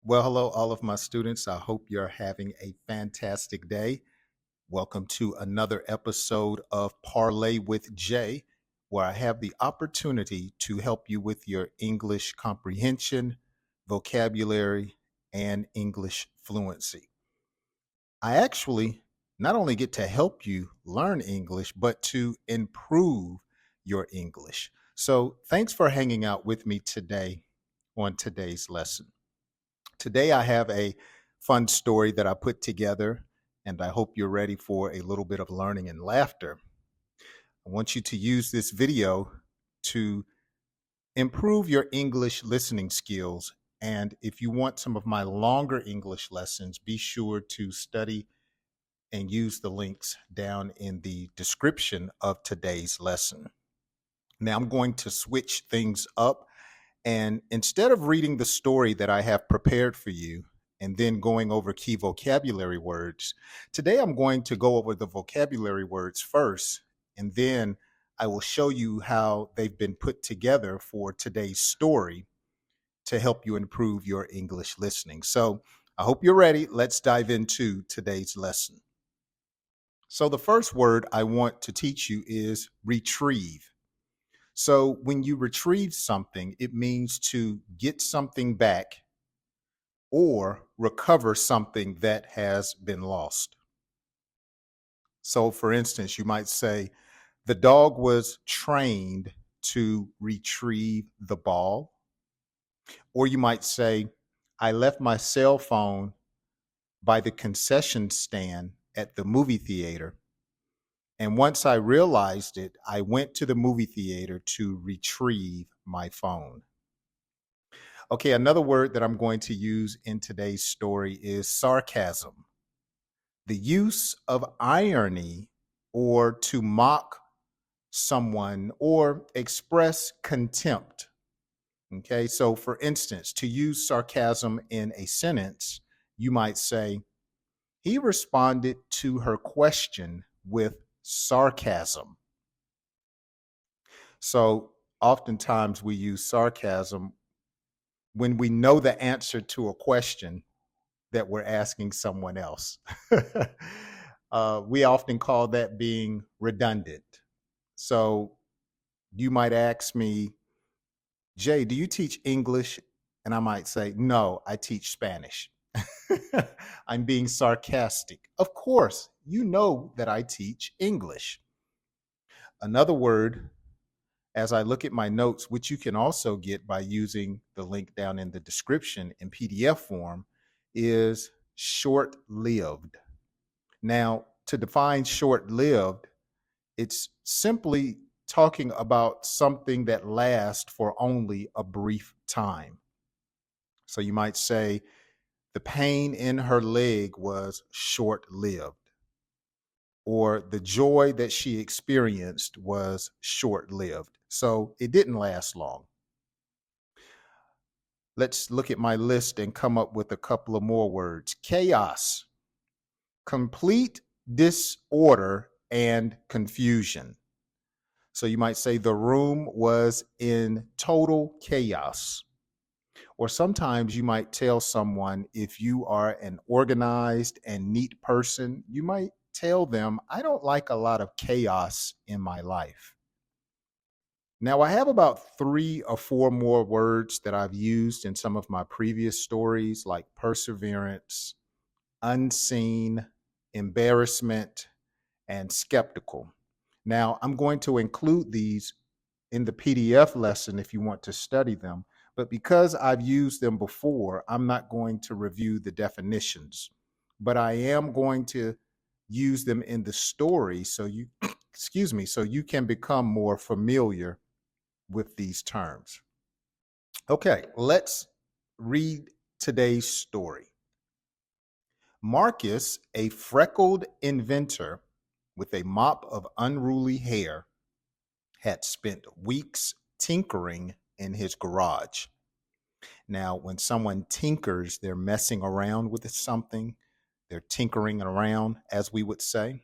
Well, hello, all of my students. I hope you're having a fantastic day. Welcome to another episode of Parlay with Jay, where I have the opportunity to help you with your English comprehension, vocabulary, and English fluency. I actually not only get to help you learn English, but to improve your English. So, thanks for hanging out with me today on today's lesson. Today, I have a fun story that I put together, and I hope you're ready for a little bit of learning and laughter. I want you to use this video to improve your English listening skills. And if you want some of my longer English lessons, be sure to study and use the links down in the description of today's lesson. Now, I'm going to switch things up. And instead of reading the story that I have prepared for you and then going over key vocabulary words, today I'm going to go over the vocabulary words first, and then I will show you how they've been put together for today's story to help you improve your English listening. So I hope you're ready. Let's dive into today's lesson. So the first word I want to teach you is retrieve. So when you retrieve something, it means to get something back or recover something that has been lost. So for instance, you might say, the dog was trained to retrieve the ball. Or you might say, I left my cell phone by the concession stand at the movie theater. And once I realized it, I went to the movie theater to retrieve my phone. Okay, another word that I'm going to use in today's story is sarcasm. The use of irony or to mock someone or express contempt. Okay, so for instance, to use sarcasm in a sentence, you might say, he responded to her question with sarcasm. So oftentimes we use sarcasm when we know the answer to a question that we're asking someone else. We often call that being redundant. So you might ask me, Jay, do you teach English? And I might say, no, I teach Spanish. I'm being sarcastic. Of course, you know that I teach English. Another word, as I look at my notes, which you can also get by using the link down in the description in PDF form, is short lived. Now, to define short lived, it's simply talking about something that lasts for only a brief time. So you might say, the pain in her leg was short lived, or the joy that she experienced was short lived. So it didn't last long. Let's look at my list and come up with a couple of more words. Chaos, complete disorder and confusion. So you might say the room was in total chaos. Or sometimes you might tell someone, if you are an organized and neat person, you might tell them, I don't like a lot of chaos in my life. Now, I have about 3 or 4 more words that I've used in some of my previous stories, like perseverance, unseen, embarrassment, and skeptical. Now, I'm going to include these in the PDF lesson if you want to study them. But because I've used them before, I'm not going to review the definitions. But I am going to use them in the story so you, excuse me, so you can become more familiar with these terms. Okay, let's read today's story. Marcus, a freckled inventor with a mop of unruly hair, had spent weeks tinkering in his garage. Now, when someone tinkers, they're messing around with something, they're tinkering around, as we would say.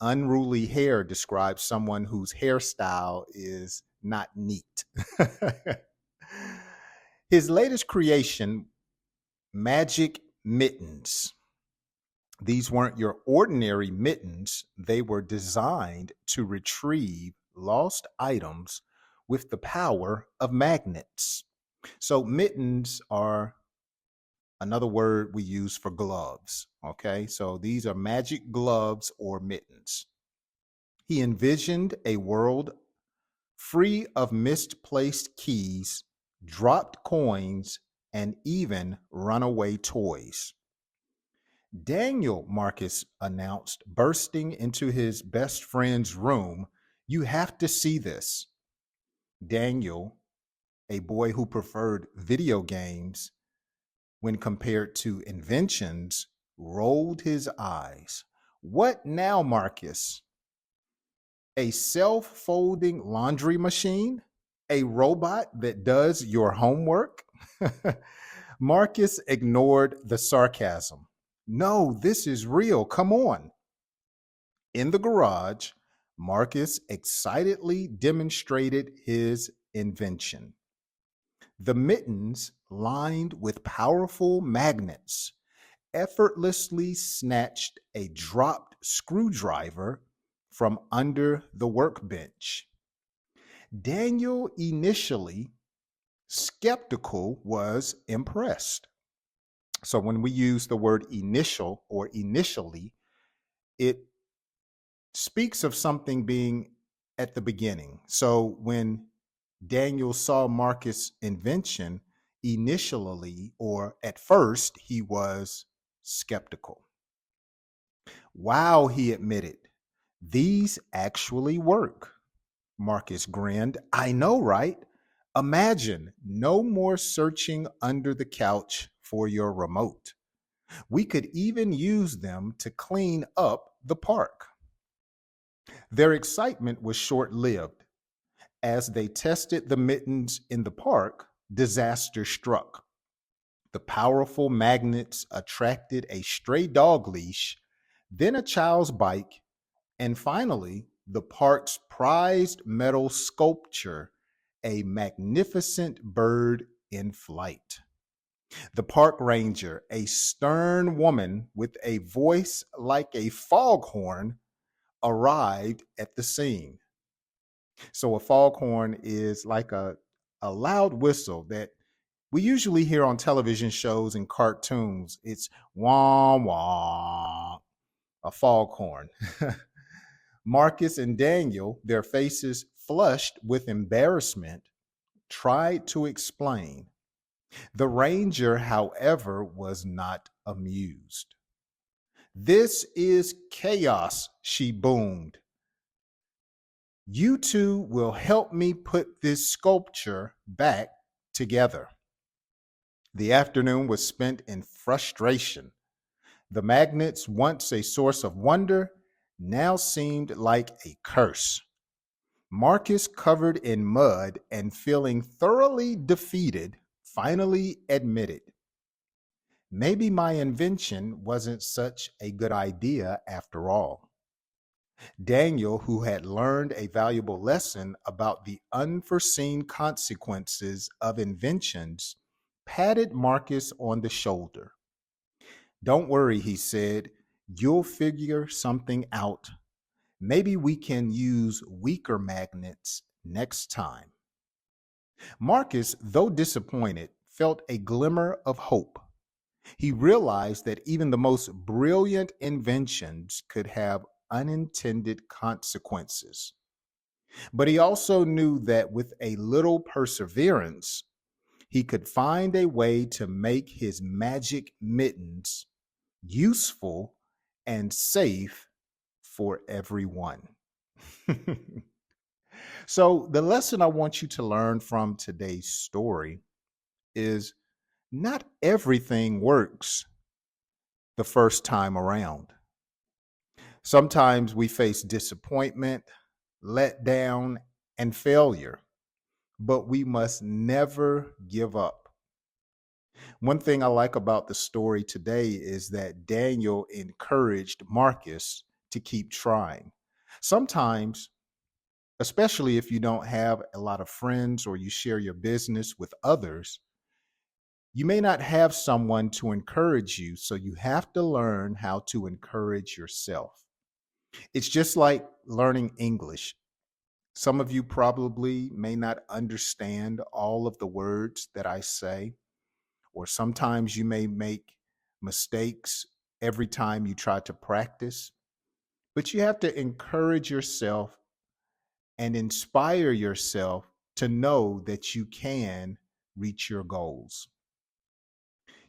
Unruly hair describes someone whose hairstyle is not neat. His latest creation Magic mittens. These weren't your ordinary mittens, they were designed to retrieve lost items with the power of magnets. So, mittens are another word we use for gloves. Okay, so these are magic gloves or mittens. He envisioned a world free of misplaced keys, dropped coins, and even runaway toys. Daniel, Marcus announced, bursting into his best friend's room. You have to see this. Daniel, a boy who preferred video games when compared to inventions, rolled his eyes. What now, Marcus? A self folding laundry machine? A robot that does your homework? Marcus ignored the sarcasm. No, this is real. Come on. In the garage, Marcus excitedly demonstrated his invention. The mittens, lined with powerful magnets, effortlessly snatched a dropped screwdriver from under the workbench. Daniel, initially skeptical, was impressed. So when we use the word initial or initially, it speaks of something being at the beginning. So when Daniel saw Marcus' invention, initially or at first, he was skeptical. Wow, he admitted, these actually work. Marcus grinned. I know, right? Imagine no more searching under the couch for your remote. We could even use them to clean up the park. Their excitement was short lived. As they tested the mittens in the park, disaster struck. The powerful magnets attracted a stray dog leash, then a child's bike, and finally, the park's prized metal sculpture, a magnificent bird in flight. The park ranger, a stern woman with a voice like a foghorn, arrived at the scene. So, a foghorn is like a loud whistle that we usually hear on television shows and cartoons. It's wah wah, a foghorn. Marcus and Daniel, their faces flushed with embarrassment, tried to explain. The ranger, however, was not amused. This is chaos, she boomed. You two will help me put this sculpture back together. The afternoon was spent in frustration. The magnets, once a source of wonder, now seemed like a curse. Marcus, covered in mud and feeling thoroughly defeated, finally admitted, maybe my invention wasn't such a good idea after all. Daniel, who had learned a valuable lesson about the unforeseen consequences of inventions, patted Marcus on the shoulder. Don't worry, he said, you'll figure something out. Maybe we can use weaker magnets next time. Marcus, though disappointed, felt a glimmer of hope. He realized that even the most brilliant inventions could have unintended consequences. But he also knew that with a little perseverance, he could find a way to make his magic mittens useful and safe for everyone. So, the lesson I want you to learn from today's story is not everything works the first time around. Sometimes we face disappointment, letdown, and failure, but we must never give up. One thing I like about the story today is that Daniel encouraged Marcus to keep trying. Sometimes, especially if you don't have a lot of friends or you share your business with others, You may not have someone to encourage you, so you have to learn how to encourage yourself. It's just like learning English. Some of you probably may not understand all of the words that I say, or sometimes you may make mistakes every time you try to practice, but you have to encourage yourself and inspire yourself to know that you can reach your goals.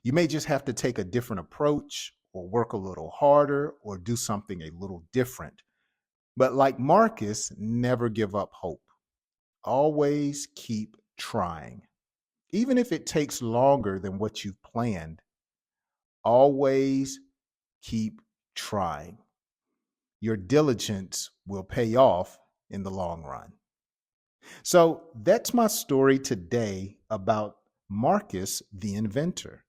You may just have to take a different approach or work a little harder or do something a little different. But like Marcus, never give up hope. Always keep trying. Even if it takes longer than what you've planned, always keep trying. Your diligence will pay off in the long run. So that's my story today about Marcus the inventor.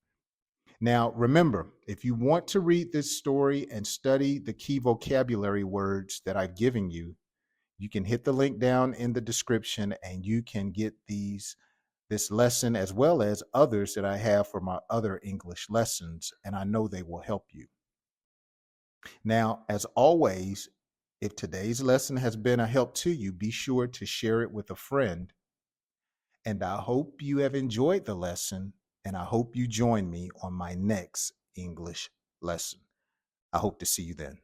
Now, remember, if you want to read this story and study the key vocabulary words that I've given you, you can hit the link down in the description and you can get this lesson as well as others that I have for my other English lessons, and I know they will help you. Now, as always, if today's lesson has been a help to you, be sure to share it with a friend. And I hope you have enjoyed the lesson, and I hope you join me on my next English lesson. I hope to see you then.